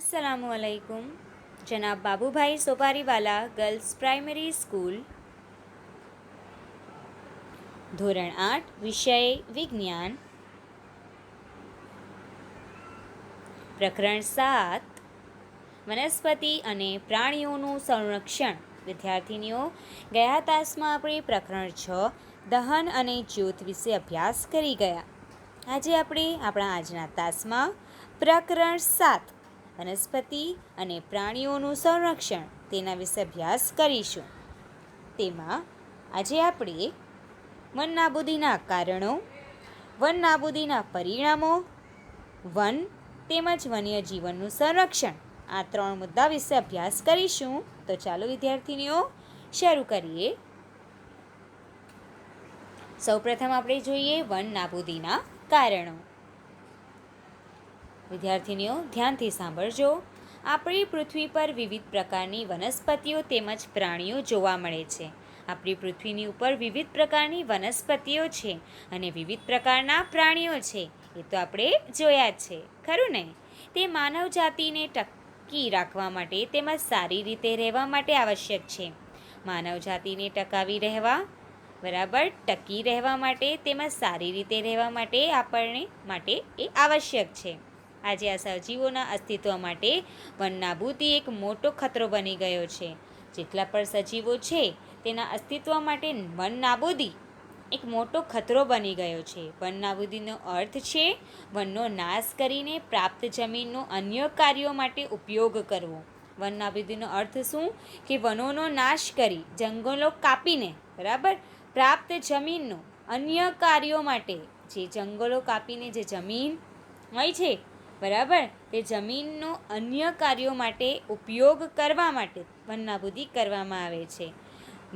अस्सलामुअलैकुम। जनाब Babubhai सोपारीवाला girls primary school, ધોરણ 8, વિષય વિજ્ઞાન, પ્રકરણ 7, વનસ્પતિ અને પ્રાણીઓનું સંરક્ષણ. વિદ્યાર્થીનીઓ, ગયા તાસમાં આપણે પ્રકરણ 6, દહન અને જ્યોત વિશે અભ્યાસ કરી ગયા. આજે આપણે આપણા આજના તાસમાં પ્રકરણ 7, વનસ્પતિ અને પ્રાણીઓનું સંરક્ષણ, તેના વિશે અભ્યાસ કરીશું. તેમાં આજે આપણે વન નાબૂદીના કારણો, વન નાબૂદીના પરિણામો, વન તેમજ વન્યજીવનનું સંરક્ષણ, આ 3 મુદ્દા વિશે અભ્યાસ કરીશું. તો ચાલો વિદ્યાર્થીનીઓ શરૂ કરીએ. સૌપ્રથમ આપણે જોઈએ વન નાબૂદીના કારણો. વિદ્યાર્થીનીઓ ધ્યાનથી સાંભળજો. આપણી પૃથ્વી પર વિવિધ પ્રકારની વનસ્પતિઓ તેમજ પ્રાણીઓ જોવા મળે છે. આપણી પૃથ્વીની ઉપર વિવિધ પ્રકારની વનસ્પતિઓ છે અને વિવિધ પ્રકારના પ્રાણીઓ છે. એ તો આપણે જોયા જ છે, ખરું ને? તે માનવ જાતિને ટકી રાખવા માટે તેમજ સારી રીતે રહેવા માટે આવશ્યક છે. માનવ જાતિને ટકાવી રહેવા, બરાબર, ટકી રહેવા માટે તેમજ સારી રીતે રહેવા માટે આપણને માટે એ આવશ્યક છે. આજે આ સજીવોના અસ્તિત્વ માટે વન નાબૂદી એક મોટો ખતરો બની ગયો છે. જેટલા પણ સજીવો છે તેના અસ્તિત્વ માટે વન નાબૂદી એક મોટો ખતરો બની ગયો છે. વન નાબૂદીનો અર્થ છે વનનો નાશ કરીને પ્રાપ્ત જમીનનો અન્ય કાર્યો માટે ઉપયોગ કરવો. વન નાબૂદીનો અર્થ શું? કે વનોનો નાશ કરી, જંગલો કાપીને, બરાબર, પ્રાપ્ત જમીનનો અન્ય કાર્યો માટે, જે જંગલો કાપીને જે જમીન હોય છે, બરાબર, તે જમીનનો અન્ય કાર્યો માટે ઉપયોગ કરવા માટે વન નાબૂદી કરવામાં આવે છે.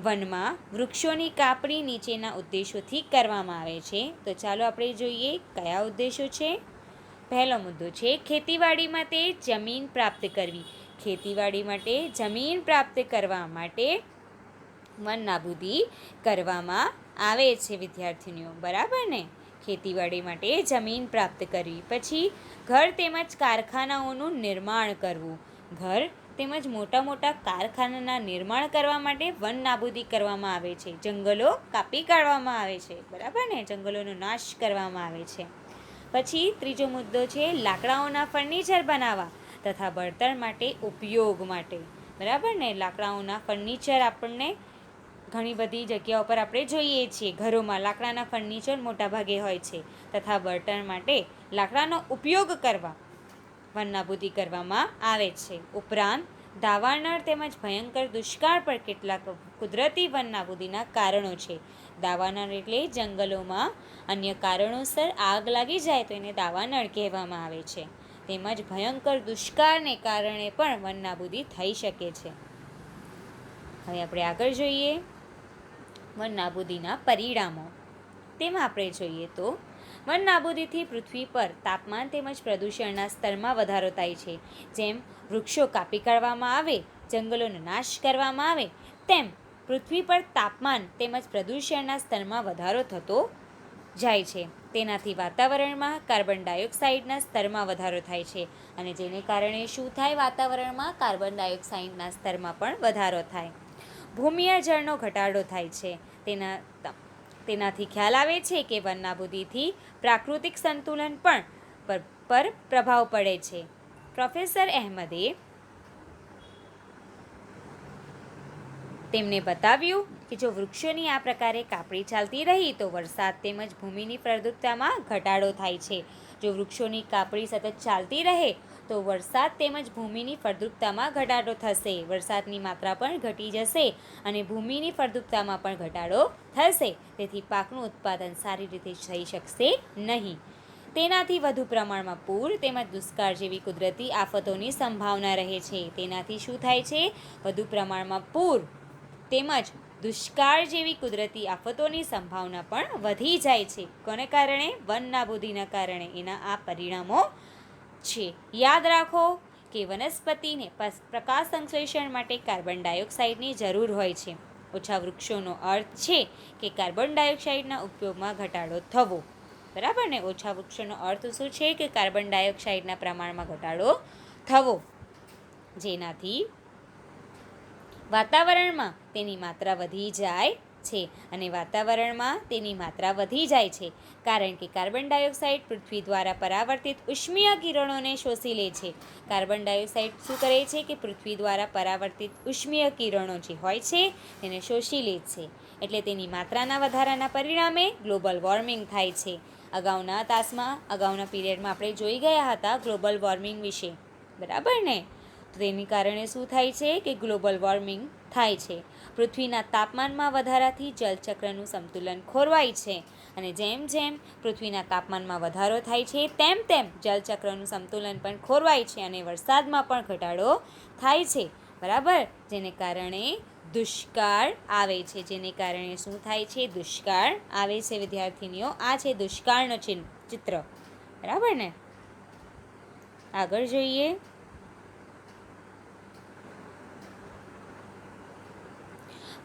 વનમાં વૃક્ષોની કાપણી નીચેના ઉદ્દેશોથી કરવામાં આવે છે. તો ચાલો આપણે જોઈએ કયા ઉદ્દેશો છે. પહેલો મુદ્દો છે ખેતીવાડી માટે જમીન પ્રાપ્ત કરવી. ખેતીવાડી માટે જમીન પ્રાપ્ત કરવા માટે વન નાબૂદી કરવામાં આવે છે વિદ્યાર્થીનીઓ, બરાબર ને? ખેતીવાડી માટે જમીન પ્રાપ્ત કરવી. પછી ઘર તેમજ કારખાનાઓનું નિર્માણ કરવું. ઘર તેમજ મોટા મોટા કારખાનાના નિર્માણ કરવા માટે વન નાબૂદી કરવામાં આવે છે. જંગલો કાપી કાઢવામાં આવે છે, બરાબર ને? જંગલોનો નાશ કરવામાં આવે છે. પછી ત્રીજો મુદ્દો છે લાકડાઓના ફર્નિચર બનાવવા તથા બળતણ માટે ઉપયોગ માટે, બરાબર ને? લાકડાઓના ફર્નિચર આપણને ઘણી બધી જગ્યાઓ પર આપણે જોઈએ છીએ. ઘરોમાં લાકડાના ફર્નિચર મોટાભાગે હોય છે તથા બળતણ માટે લાકડાનો ઉપયોગ કરવા વન નાબૂદી કરવામાં આવે છે. ઉપરાંત દાવાનળ તેમજ ભયંકર દુષ્કાળ પર કેટલાક કુદરતી વન નાબૂદીના કારણો છે. દાવાનળ એટલે જંગલોમાં અન્ય કારણોસર આગ લાગી જાય તો એને દાવાનળ કહેવામાં આવે છે. તેમજ ભયંકર દુષ્કાળને કારણે પણ વન નાબૂદી થઈ શકે છે. હવે આપણે આગળ જોઈએ વન નાબૂદીના પરિણામો. તેમાં આપણે જોઈએ તો વન નાબૂદીથી પૃથ્વી પર તાપમાન તેમજ પ્રદૂષણના સ્તરમાં વધારો થાય છે. જેમ વૃક્ષો કાપી કાઢવામાં આવે, જંગલોનો નાશ કરવામાં આવે, તેમ પૃથ્વી પર તાપમાન તેમજ પ્રદૂષણના સ્તરમાં વધારો થતો જાય છે. તેનાથી વાતાવરણમાં કાર્બન ડાયોક્સાઇડના સ્તરમાં વધારો થાય છે અને જેને કારણે શું થાય? વાતાવરણમાં કાર્બન ડાયોક્સાઇડના સ્તરમાં પણ વધારો થાય. ભૂમિય જળનો ઘટાડો થાય છે. તેનાથી ખ્યાલ આવે છે કે વન નાબૂદીથી પ્રાકૃતિક સંતુલન પણ પર પ્રભાવ પડે છે. પ્રોફેસર અહેમદે તેમને બતાવ્યું કે જો વૃક્ષોની આ પ્રકારે કાપણી ચાલતી રહી તો વરસાદ તેમજ ભૂમિની ફળદ્રુપતામાં ઘટાડો થાય છે. જો વૃક્ષોની કાપણી સતત ચાલતી રહે તો વરસાદ તેમજ ભૂમિની ફળદ્રુપતામાં ઘટાડો થશે. વરસાદની માત્રા પણ ઘટી જશે અને ભૂમિની ફળદ્રુપતામાં પણ ઘટાડો થશે. તેથી પાકનું ઉત્પાદન સારી રીતે થઈ શકશે નહીં. તેનાથી વધુ પ્રમાણમાં પૂર તેમજ દુષ્કાળ જેવી કુદરતી આફતોની સંભાવના રહે છે. તેનાથી શું થાય છે? વધુ પ્રમાણમાં પૂર તેમજ દુષ્કાળ જેવી કુદરતી આફતોની સંભાવના પણ વધી જાય છે. કોને કારણે? વન નાબૂદીના કારણે. એના આ પરિણામો છે. યાદ રાખો કે વનસ્પતિને પ્રકાશ સંશ્લેષણ માટે કાર્બન ડાયોક્સાઇડની જરૂર હોય છે. ઓછા વૃક્ષોનો અર્થ છે કે કાર્બન ડાયોક્સાઇડના ઉપયોગમાં ઘટાડો થવો, બરાબર ને? ઓછા વૃક્ષોનો અર્થ શું છે? કે કાર્બન ડાયોક્સાઇડના પ્રમાણમાં ઘટાડો થવો. જેનાથી વાતાવરણમાં તેની માત્રા વધી જાય છે. અને વાતાવરણમાં તેની માત્રા વધી જાય છે કારણ કે કાર્બન ડાયોક્સાઇડ પૃથ્વી દ્વારા પરાવર્તિત ઉષ્મીય કિરણોને શોષી લે છે. કાર્બન ડાયોક્સાઇડ શું કરે છે કે પૃથ્વી દ્વારા પરાવર્તિત ઉષ્મીય કિરણો જે હોય છે તેને શોષી લે છે. એટલે તેની માત્રાના વધારાના પરિણામે ગ્લોબલ વોર્મિંગ થાય છે. અગાઉના પીરિયડમાં આપણે જોઈ ગયા હતા ગ્લોબલ વોર્મિંગ વિશે, બરાબર ને? તો તેની કારણે શું થાય છે કે ગ્લોબલ વોર્મિંગ થાય છે. પૃથ્વીના તાપમાનમાં વધારાથી જલચક્રનું સંતુલન ખોરવાય છે અને જેમ જેમ પૃથ્વીના તાપમાનમાં વધારો થાય છે તેમ તેમ જલચક્રનું સંતુલન પણ ખોરવાય છે અને વરસાદમાં પણ ઘટાડો થાય છે, બરાબર? જેને કારણે દુષ્કાળ આવે છે. જેને કારણે શું થાય છે? દુષ્કાળ આવે છે વિદ્યાર્થીનીઓ. આ છે દુષ્કાળનો ચિત્ર, બરાબર ને? આગળ જોઈએ.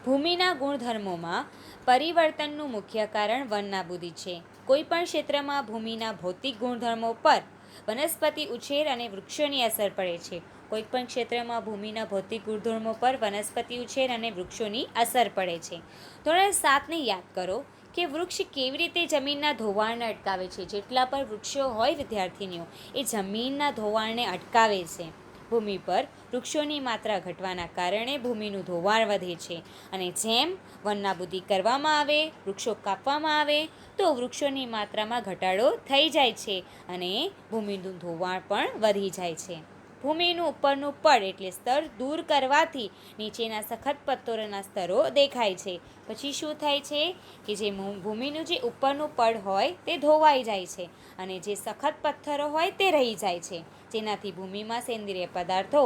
ભૂમિના ગુણધર્મોમાં પરિવર્તનનું મુખ્ય કારણ વનનાબૂદી છે. કોઈપણ ક્ષેત્રમાં ભૂમિના ભૌતિક ગુણધર્મો પર વનસ્પતિ ઉછેર અને વૃક્ષોની અસર પડે છે. કોઈપણ ક્ષેત્રમાં ભૂમિના ભૌતિક ગુણધર્મો પર વનસ્પતિ ઉછેર અને વૃક્ષોની અસર પડે છે. ધોરણ 7ને યાદ કરો કે વૃક્ષ કેવી રીતે જમીનના ધોવાણને અટકાવે છે. જેટલા પણ વૃક્ષો હોય વિદ્યાર્થીનીઓ એ જમીનના ધોવાણને અટકાવે છે. ભૂમિ પર વૃક્ષોની માત્રા ઘટવાના કારણે ભૂમિનું ધોવાણ વધે છે અને જેમ વનનાબૂદી કરવામાં આવે, વૃક્ષો કાપવામાં આવે તો વૃક્ષોની માત્રામાં ઘટાડો થઈ જાય છે અને ભૂમિનું ધોવાણ પણ વધી જાય છે. ભૂમિનું ઉપરનું પડ એટલે સ્તર દૂર કરવાથી નીચેના સખત પથ્થરોના સ્તરો દેખાય છે. પછી શું થાય છે કે જે ભૂમિનું જે ઉપરનું પડ હોય તે ધોવાઈ જાય છે અને જે સખત પથ્થરો હોય તે રહી જાય છે, જેનાથી ભૂમિમાં સેન્દ્રિય પદાર્થો,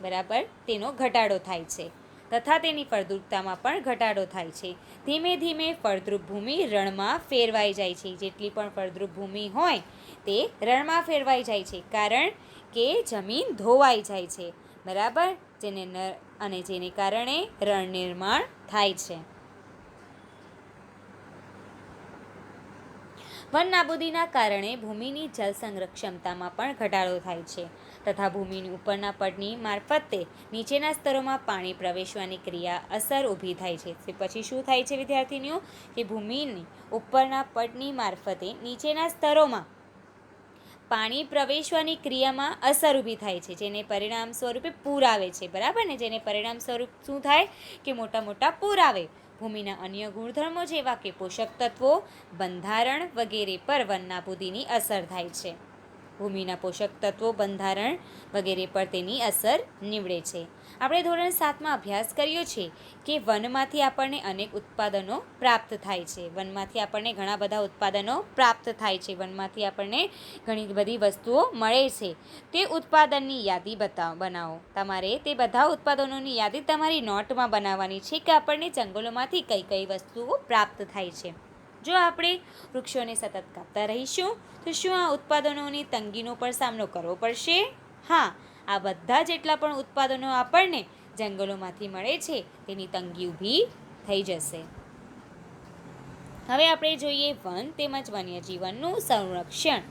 બરાબર, તેનો ઘટાડો થાય છે તથા તેની ફળદ્રુપતામાં પણ ઘટાડો થાય છે. ધીમે ધીમે ફળદ્રુપ ભૂમિ રણમાં ફેરવાઈ જાય છે. જેટલી પણ ફળદ્રુપ ભૂમિ હોય તે રણમાં ફેરવાઈ જાય છે કારણ કે જમીન ધોવાઈ જાય છે, બરાબર? જેને કારણે રણ નિર્માણ થાય છે. વન નાબૂદીના કારણે ભૂમિની જળ સંરક્ષણતામાં પણ ઘટાડો થાય છે તથા ભૂમિની ઉપરના પડની મારફતે નીચેના સ્તરોમાં પાણી પ્રવેશવાની ક્રિયા અસર ઊભી થાય છે. પછી શું થાય છે વિદ્યાર્થીનીઓ કે ભૂમિની ઉપરના પડની મારફતે નીચેના સ્તરોમાં પાણી પ્રવેશવાની ક્રિયામાં અસર ઊભી થાય છે, જેને પરિણામ સ્વરૂપે પૂર આવે છે, બરાબર ને? જેને પરિણામ સ્વરૂપ શું થાય કે મોટા મોટા પૂર આવે. ભૂમિના અન્ય ગુણધર્મો જેવા કે પોષક તત્વો, બંધારણ વગેરે પર વનનાબૂદીની અસર થાય છે. ભૂમિના પોષક તત્વો, બંધારણ વગેરે પર તેની અસર નીવડે છે. આપણે ધોરણ 7માં અભ્યાસ કર્યો છે કે વનમાંથી આપણને અનેક ઉત્પાદનો પ્રાપ્ત થાય છે. વનમાંથી આપણને ઘણા બધા ઉત્પાદનો પ્રાપ્ત થાય છે. વનમાંથી આપણને ઘણી બધી વસ્તુઓ મળે છે. તે ઉત્પાદનની યાદી બનાવો. તમારે તે બધા ઉત્પાદનોની યાદી તમારી નોટમાં બનાવવાની છે કે આપણને જંગલોમાંથી કઈ કઈ વસ્તુઓ પ્રાપ્ત થાય છે. જો આપણે વૃક્ષોને સતત કાપતા રહીશું તો શું આ ઉત્પાદનોની તંગીનો પણ સામનો કરવો પડશે? હા, આ બધા જેટલા પણ ઉત્પાદનો આપણને જંગલોમાંથી મળે છે તેની તંગી ઊભી થઈ જશે. હવે આપણે જોઈએ વન તેમજ વન્યજીવનનું સંરક્ષણ.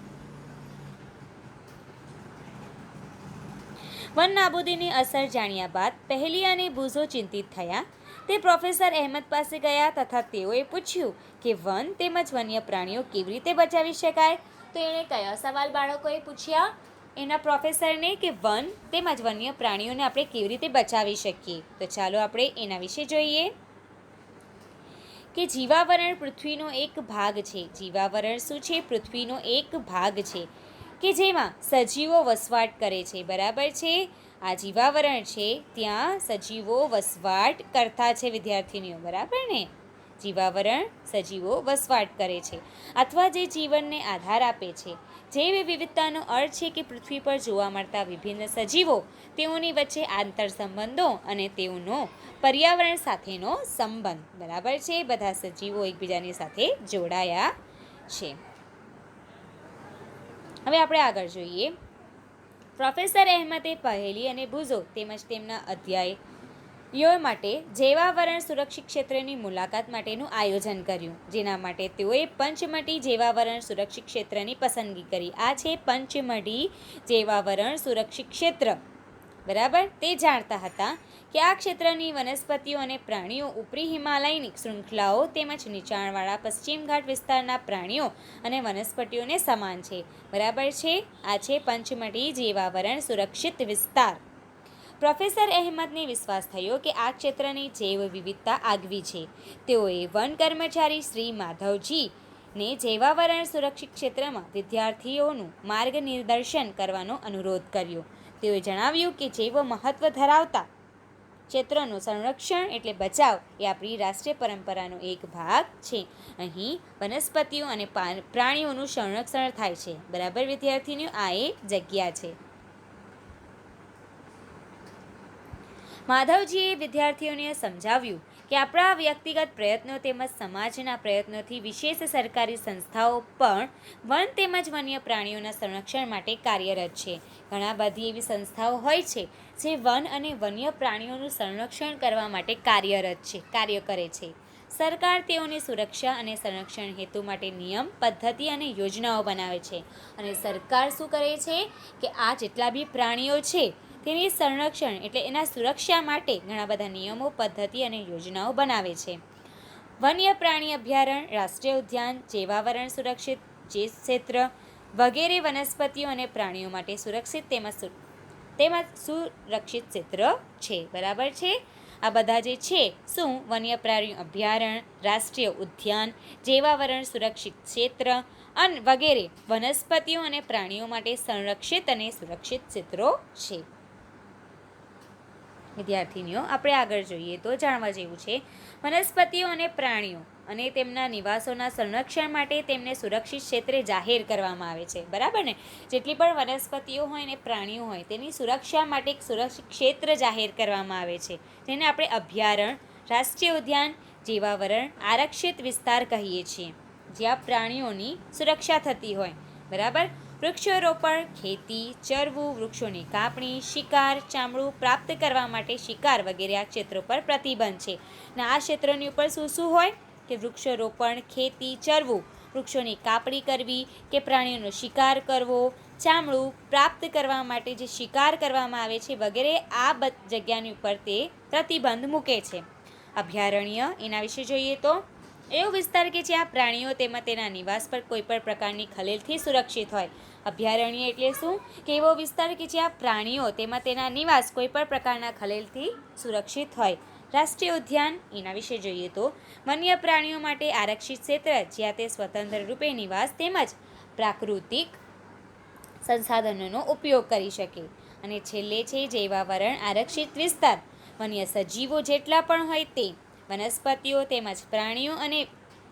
વન નાબૂદીની અસર જાણ્યા બાદ પહેલી અને બુઝો ચિંતિત થયા. તે પ્રોફેસર અહેમદ પાસે ગયા તથા તેઓએ પૂછ્યું કે વન તેમજ વન્ય પ્રાણીઓ કેવી રીતે બચાવી શકાય. તો એણે કયા સવાલ બાળકોએ પૂછ્યા એના પ્રોફેસરને કે વન તેમજ વન્ય પ્રાણીઓને આપણે કેવી રીતે બચાવી શકીએ. તો ચાલો આપણે એના વિશે જોઈએ કે જીવાવરણ પૃથ્વીનો એક ભાગ છે. જીવાવરણ શું છે? પૃથ્વીનો એક ભાગ છે કે જેમાં સજીવો વસવાટ કરે છે, બરાબર છે? આ જીવાવરણ છે ત્યાં સજીવો વસવાટ કરતા છે વિદ્યાર્થીનીઓ, બરાબર ને? જીવાવરણ સજીવો વસવાટ કરે છે અથવા જે જીવનને આધાર આપે છે. જૈવ વિવિધતાનો અર્થ છે કે પૃથ્વી પર જોવા મળતા વિભિન્ન સજીવો, તેઓની વચ્ચે આંતર સંબંધો અને તેઓનો પર્યાવરણ સાથેનો સંબંધ, બરાબર છે? બધા સજીવો એકબીજાની સાથે જોડાયા છે. હવે આપણે આગળ જોઈએ. પ્રોફેસર અહેમદે પહેલી અને બુઝો તેમજ તેમના અધ્યાયો માટે જૈવાવરણ સુરક્ષિત ક્ષેત્રની મુલાકાત માટેનું આયોજન કર્યું, જેના માટે તેઓએ પંચમઢી જૈવાવરણ સુરક્ષિત ક્ષેત્રની પસંદગી કરી. આ છે પંચમઢી જૈવાવરણ સુરક્ષિત ક્ષેત્ર. બરાબર, તે જાણતા હતા કે આ ક્ષેત્રની વનસ્પતિઓ અને પ્રાણીઓ ઉપરી હિમાલયની શૃંખલાઓ તેમજ નીચાણવાળા પશ્ચિમ ઘાટ વિસ્તારના પ્રાણીઓ અને વનસ્પતિઓને સમાન છે. બરાબર છે. આ છે પંચમઢી જીવાવરણ સુરક્ષિત વિસ્તાર. પ્રોફેસર અહેમદને વિશ્વાસ થયો કે આ ક્ષેત્રની જૈવ વિવિધતા આગવી છે. તેઓએ વન કર્મચારી શ્રી માધવજીને જૈવાવરણ સુરક્ષિત ક્ષેત્રમાં વિદ્યાર્થીઓનું માર્ગનિર્દેશન કરવાનો અનુરોધ કર્યો. તેઓએ જણાવ્યું કે જૈવ મહત્વ ધરાવતા ક્ષેત્રનું સંરક્ષણ એટલે બચાવ એ આપણી રાષ્ટ્રીય પરંપરાનો એક ભાગ છે. અહીં વનસ્પતિઓ અને પ્રાણીઓનું સંરક્ષણ થાય છે. બરાબર વિદ્યાર્થીઓ, આ એ જગ્યા છે. માધવજીએ વિદ્યાર્થીઓને સમજાવ્યું કે આપણા વ્યક્તિગત પ્રયત્નો તેમજ સમાજના પ્રયત્નોથી વિશેષ સરકારી સંસ્થાઓ પણ વન તેમજ વન્ય પ્રાણીઓના સંરક્ષણ માટે કાર્યરત છે. ઘણા બધી એવી સંસ્થાઓ હોય છે જે વન અને વન્ય પ્રાણીઓનું સંરક્ષણ કરવા માટે કાર્ય કરે છે. સરકાર તેઓની સુરક્ષા અને સંરક્ષણ હેતુ માટે નિયમ, પદ્ધતિ અને યોજનાઓ બનાવે છે. અને સરકાર શું કરે છે કે આ જેટલા બી પ્રાણીઓ છે તેની સંરક્ષણ એટલે એના સુરક્ષા માટે ઘણા બધા નિયમો, પદ્ધતિ અને યોજનાઓ બનાવે છે. વન્ય પ્રાણી અભયારણ્ય, રાષ્ટ્રીય ઉદ્યાન, જૈવાવરણ સુરક્ષિત ક્ષેત્ર વગેરે વનસ્પતિઓ અને પ્રાણીઓ માટે સુરક્ષિત તેમજ સુરક્ષિત ક્ષેત્ર છે. બરાબર છે. આ બધા જે છે શું વન્ય પ્રાણી અભયારણ્ય, રાષ્ટ્રીય ઉદ્યાન, જૈવાવરણ સુરક્ષિત ક્ષેત્ર અને વગેરે વનસ્પતિઓ અને પ્રાણીઓ માટે સંરક્ષિત અને સુરક્ષિત ક્ષેત્રો છે. વિદ્યાર્થીનીઓ, આપણે આગળ જોઈએ તો જાણવા જેવું છે વનસ્પતિઓ અને પ્રાણીઓ અને તેમના નિવાસોના સંરક્ષણ માટે તેમને સુરક્ષિત ક્ષેત્રે જાહેર કરવામાં આવે છે. બરાબર ને? જેટલી પણ વનસ્પતિઓ હોય ને પ્રાણીઓ હોય તેની સુરક્ષા માટે એક સુરક્ષિત ક્ષેત્ર જાહેર કરવામાં આવે છે, જેને આપણે અભયારણ્ય, રાષ્ટ્રીય ઉદ્યાન, જૈવાવરણ આરક્ષિત વિસ્તાર કહીએ છીએ, જ્યાં પ્રાણીઓની સુરક્ષા થતી હોય. બરાબર. વૃક્ષારોપણ, ખેતી, ચરવું, વૃક્ષોની કાપણી, શિકાર, ચામડું પ્રાપ્ત કરવા માટે શિકાર વગેરે આ ક્ષેત્રો પર પ્રતિબંધ છે. અને આ ક્ષેત્રોની ઉપર શું શું હોય કે વૃક્ષારોપણ, ખેતી, ચરવું, વૃક્ષોની કાપણી કરવી કે પ્રાણીઓનો શિકાર કરવો, ચામડું પ્રાપ્ત કરવા માટે જે શિકાર કરવામાં આવે છે વગેરે આ જગ્યાની ઉપર તે પ્રતિબંધ મૂકે છે. અભયારણ્ય, એના વિશે જોઈએ તો એવો વિસ્તાર કે જ્યાં પ્રાણીઓ તેમજ તેના નિવાસ પર કોઈ પણ પ્રકારની ખલેલથી સુરક્ષિત હોય. અભયારણ્ય એટલે શું કે એવો વિસ્તાર કે જ્યાં પ્રાણીઓ તેમજ તેના નિવાસ કોઈ પણ પ્રકારના ખલેલથી સુરક્ષિત હોય. રાષ્ટ્રીય ઉદ્યાન, એના વિશે જોઈએ તો વન્ય પ્રાણીઓ માટે આરક્ષિત ક્ષેત્ર જ્યાં તે સ્વતંત્ર રૂપે નિવાસ તેમજ પ્રાકૃતિક સંસાધનોનો ઉપયોગ કરી શકે. અને છેલ્લે છે જૈવાવરણ આરક્ષિત વિસ્તાર. વન્ય સજીવો જેટલા પણ હોય તે વનસ્પતિઓ તેમજ પ્રાણીઓ અને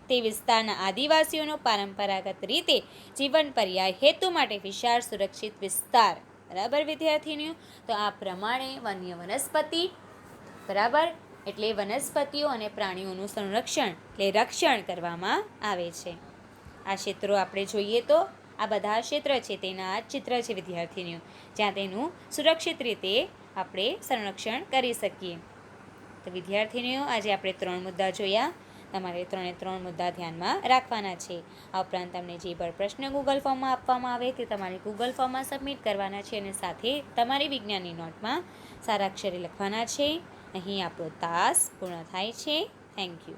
તે વિસ્તારના આદિવાસીઓનો પરંપરાગત રીતે જીવન પર્યાય હેતુ માટે વિશાળ સુરક્ષિત વિસ્તાર. બરાબર વિદ્યાર્થીનીઓ? તો આ પ્રમાણે વન્ય વનસ્પતિ, બરાબર, એટલે વનસ્પતિઓ અને પ્રાણીઓનું સંરક્ષણ એટલે રક્ષણ કરવામાં આવે છે. આ ક્ષેત્રો આપણે જોઈએ તો આ બધા ક્ષેત્ર છે તેના આ ચિત્ર છે વિદ્યાર્થીનીઓ, જ્યાં તેનું સુરક્ષિત રીતે આપણે સંરક્ષણ કરી શકીએ. તો વિદ્યાર્થીનીઓ, આજે આપણે 3 મુદ્દા જોયા. તમારે 3 મુદ્દા ધ્યાનમાં રાખવાના છે. આ ઉપરાંત તમને જે પણ પ્રશ્ન ગૂગલ ફોર્મમાં આપવામાં આવે તે તમારે ગૂગલ ફોર્મમાં સબમિટ કરવાના છે અને સાથે તમારી વિજ્ઞાનની નોટમાં સારા અક્ષરે લખવાના છે. અહીં આપણો તાસ પૂર્ણ થાય છે. Thank you.